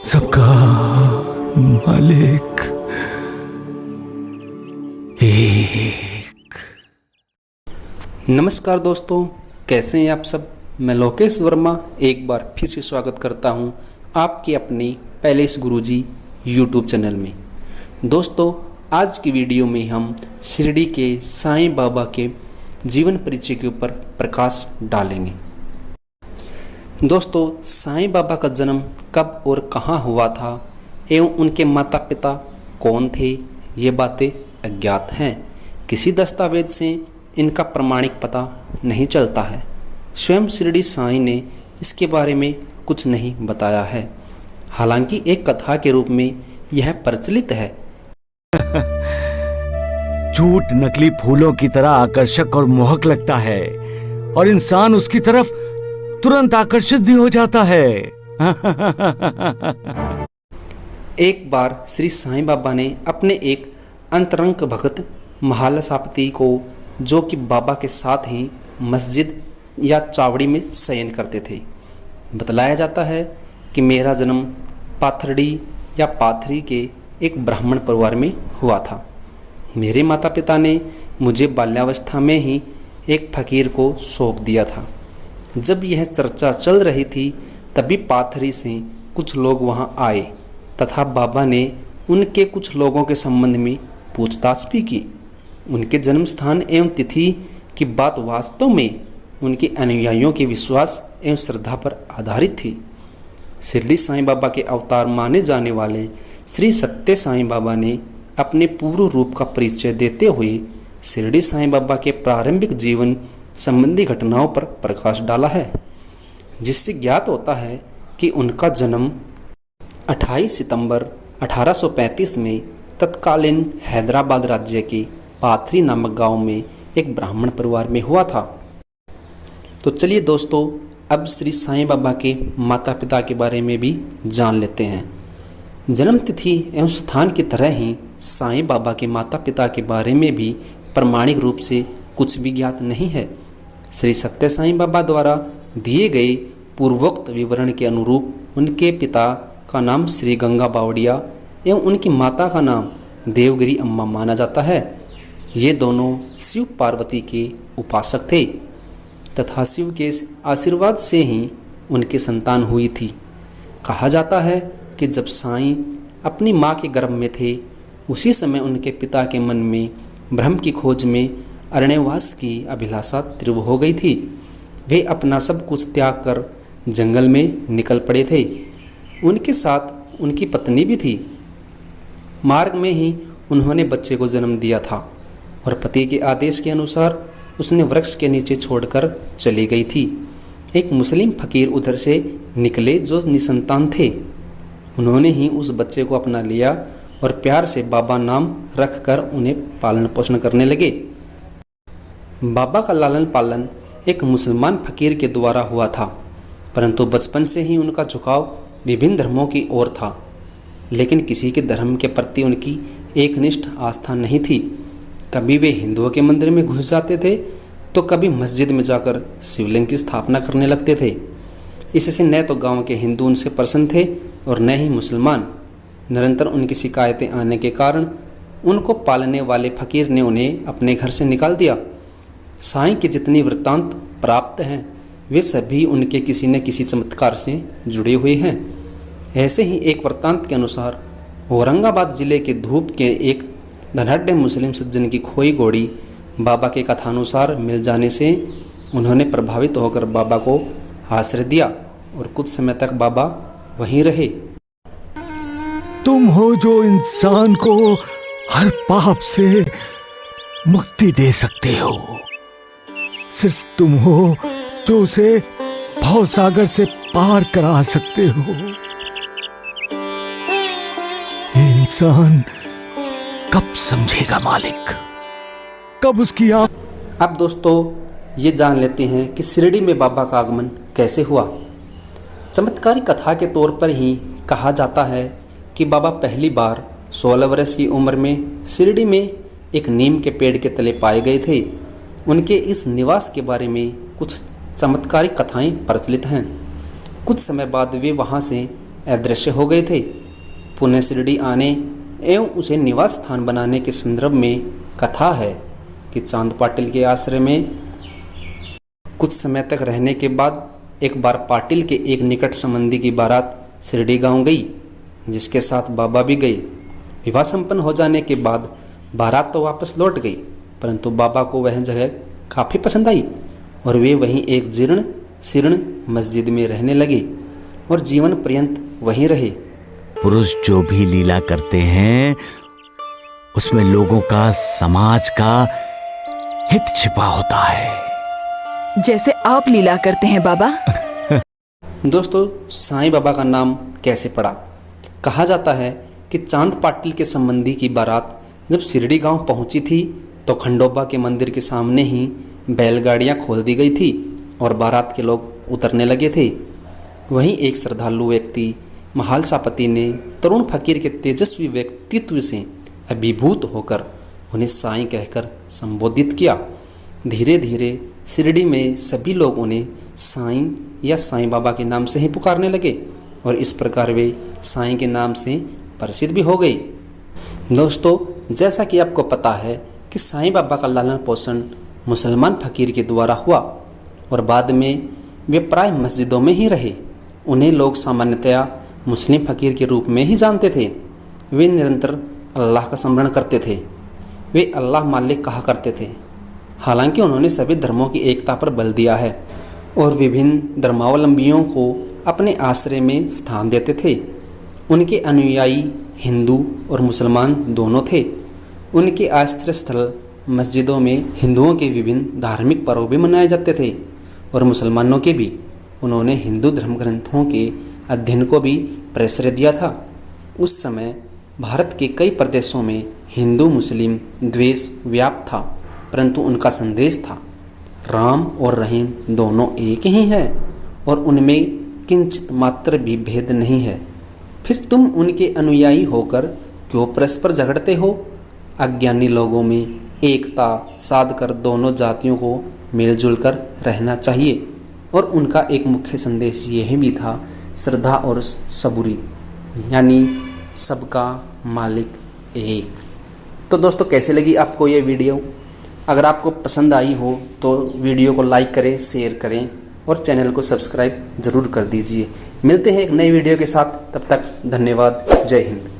सबका मालिक एक। नमस्कार दोस्तों, कैसे हैं आप सब। मैं लोकेश वर्मा एक बार फिर से स्वागत करता हूं आपके अपने पैलेस गुरुजी यूट्यूब चैनल में। दोस्तों, आज की वीडियो में हम शिरडी के साईं बाबा के जीवन परिचय के ऊपर प्रकाश डालेंगे। दोस्तों, साईं बाबा का जन्म कब और कहाँ हुआ था एवं उनके माता पिता कौन थे, ये बातें अज्ञात हैं। किसी दस्तावेज से इनका प्रमाणिक पता नहीं चलता है। स्वयं शिरडी साईं ने इसके बारे में कुछ नहीं बताया है। हालांकि एक कथा के रूप में यह प्रचलित है। झूठ नकली फूलों की तरह आकर्षक और मोहक लगता है और इंसान उसकी तरफ तुरंत आकर्षित भी हो जाता है। एक बार श्री साईं बाबा ने अपने एक अंतरंग भक्त महालसापति को, जो कि बाबा के साथ ही मस्जिद या चावड़ी में शयन करते थे, बतलाया जाता है कि मेरा जन्म पाथरडी या पाथरी के एक ब्राह्मण परिवार में हुआ था। मेरे माता पिता ने मुझे बाल्यावस्था में ही एक फकीर को सौंप दिया था। जब यह चर्चा चल रही थी तभी पाथरी से कुछ लोग वहां आए तथा बाबा ने उनके कुछ लोगों के संबंध में पूछताछ भी की। उनके जन्म स्थान एवं तिथि की बात वास्तव में उनके अनुयायियों के विश्वास एवं श्रद्धा पर आधारित थी। शिरडी साईं बाबा के अवतार माने जाने वाले श्री सत्य साईं बाबा ने अपने पूर्ण रूप का परिचय देते हुए शिरडी साईं बाबा के प्रारंभिक जीवन संबंधी घटनाओं पर प्रकाश डाला है, जिससे ज्ञात होता है कि उनका जन्म 28 सितंबर 1835 में तत्कालीन हैदराबाद राज्य के पाथरी नामक गांव में एक ब्राह्मण परिवार में हुआ था। तो चलिए दोस्तों, अब श्री साईं बाबा के माता पिता के बारे में भी जान लेते हैं। जन्म तिथि एवं स्थान की तरह ही साईं बाबा के माता पिता के बारे में भी प्रमाणिक रूप से कुछ भी ज्ञात नहीं है। श्री सत्य साईं बाबा द्वारा दिए गए पूर्वोक्त विवरण के अनुरूप उनके पिता का नाम श्री गंगा बावड़िया एवं उनकी माता का नाम देवगिरी अम्मा माना जाता है। ये दोनों शिव पार्वती के उपासक थे तथा शिव के आशीर्वाद से ही उनकी संतान हुई थी। कहा जाता है कि जब साईं अपनी माँ के गर्भ में थे, उसी समय उनके पिता के मन में ब्रह्म की खोज में अरण्यवास की अभिलाषा तीव्र हो गई थी। वे अपना सब कुछ त्याग कर जंगल में निकल पड़े थे। उनके साथ उनकी पत्नी भी थी। मार्ग में ही उन्होंने बच्चे को जन्म दिया था और पति के आदेश के अनुसार उसने वृक्ष के नीचे छोड़कर चली गई थी। एक मुस्लिम फकीर उधर से निकले जो निसंतान थे। उन्होंने ही उस बच्चे को अपना लिया और प्यार से बाबा नाम रखकर उन्हें पालन पोषण करने लगे। बाबा का लालन पालन एक मुसलमान फकीर के द्वारा हुआ था, परंतु बचपन से ही उनका झुकाव विभिन्न धर्मों की ओर था, लेकिन किसी के धर्म के प्रति उनकी एकनिष्ठ आस्था नहीं थी। कभी वे हिंदुओं के मंदिर में घुस जाते थे तो कभी मस्जिद में जाकर शिवलिंग की स्थापना करने लगते थे। इससे न तो गांव के हिंदू उनसे प्रसन्न थे और न ही मुसलमान। निरंतर उनकी शिकायतें आने के कारण उनको पालने वाले फकीर ने उन्हें अपने घर से निकाल दिया। साईं के जितनी वृत्तांत प्राप्त हैं वे सभी उनके किसी न किसी चमत्कार से जुड़े हुए हैं। ऐसे ही एक वृत्तांत के अनुसार औरंगाबाद जिले के धूप के एक धनाढ्य मुस्लिम सज्जन की खोई घोड़ी बाबा के कथानुसार मिल जाने से उन्होंने प्रभावित होकर बाबा को आश्रय दिया और कुछ समय तक बाबा वहीं रहे। तुम हो जो इंसान को हर पाप से मुक्ति दे सकते हो। सिर्फ तुम हो जो उसे भवसागर से पार करा सकते हो। ये इंसान कब समझेगा मालिक, कब उसकी आप। अब दोस्तों, ये जान लेते हैं कि शिरडी में बाबा का आगमन कैसे हुआ। चमत्कारी कथा के तौर पर ही कहा जाता है कि बाबा पहली बार 16 वर्ष की उम्र में शिरडी में एक नीम के पेड़ के तले पाए गए थे। उनके इस निवास के बारे में कुछ चमत्कारिक कथाएं प्रचलित हैं। कुछ समय बाद वे वहां से अदृश्य हो गए थे। पुनः शिरडी आने एवं उसे निवास स्थान बनाने के संदर्भ में कथा है कि चांद पाटिल के आश्रय में कुछ समय तक रहने के बाद एक बार पाटिल के एक निकट संबंधी की बारात शिरडी गांव गई, जिसके साथ बाबा भी गए। विवाह संपन्न हो जाने के बाद बारात तो वापस लौट गई, परंतु बाबा को वह जगह काफ़ी पसंद आई और वे वहीं एक जीर्ण शीर्ण मस्जिद में रहने लगे और जीवन पर्यंत वहीं रहे। पुरुष जो भी लीला करते हैं उसमें लोगों का, समाज का हित छिपा होता है, जैसे आप लीला करते हैं बाबा। दोस्तों, साईं बाबा का नाम कैसे पड़ा? कहा जाता है कि चांद पाटिल के संबंधी की बारात जब शिरडी गांव पहुंची थी तो खंडोबा के मंदिर के सामने ही बैलगाड़ियां खोल दी गई थी और बारात के लोग उतरने लगे थे। वहीं एक श्रद्धालु व्यक्ति महालसापति ने तरुण फकीर के तेजस्वी व्यक्तित्व से अभिभूत होकर उन्हें साईं कहकर संबोधित किया। धीरे धीरे शिरडी में सभी लोग उन्हें साईं या साईं बाबा के नाम से ही पुकारने लगे और इस प्रकार वे साईं के नाम से प्रसिद्ध भी हो गए। दोस्तों, जैसा कि आपको पता है कि साईं बाबा का लालन पोषण मुसलमान फकीर के द्वारा हुआ और बाद में वे प्राय मस्जिदों में ही रहे। उन्हें लोग सामान्यतया मुस्लिम फकीर के रूप में ही जानते थे। वे निरंतर अल्लाह का स्मरण करते थे। वे अल्लाह मालिक कहा करते थे। हालांकि उन्होंने सभी धर्मों की एकता पर बल दिया है और विभिन्न धर्मावलंबियों को अपने आश्रय में स्थान देते थे। उनके अनुयायी हिंदू और मुसलमान दोनों थे। उनके आश्रय स्थल मस्जिदों में हिंदुओं के विभिन्न धार्मिक पर्व भी मनाए जाते थे और मुसलमानों के भी। उन्होंने हिंदू धर्म ग्रंथों के अध्ययन को भी प्रश्रय दिया था। उस समय भारत के कई प्रदेशों में हिंदू मुस्लिम द्वेष व्याप्त था, परंतु उनका संदेश था राम और रहीम दोनों एक ही हैं और उनमें किंचित मात्र भी भेद नहीं है। फिर तुम उनके अनुयायी होकर क्यों परस्पर झगड़ते हो? अज्ञानी लोगों में एकता साध कर दोनों जातियों को मिलजुल कर रहना चाहिए। और उनका एक मुख्य संदेश यह भी था श्रद्धा और सबूरी, यानी सबका मालिक एक। तो दोस्तों, कैसे लगी आपको ये वीडियो? अगर आपको पसंद आई हो तो वीडियो को लाइक करें, शेयर करें और चैनल को सब्सक्राइब ज़रूर कर दीजिए। मिलते हैं एक नई वीडियो के साथ, तब तक धन्यवाद। जय हिंद।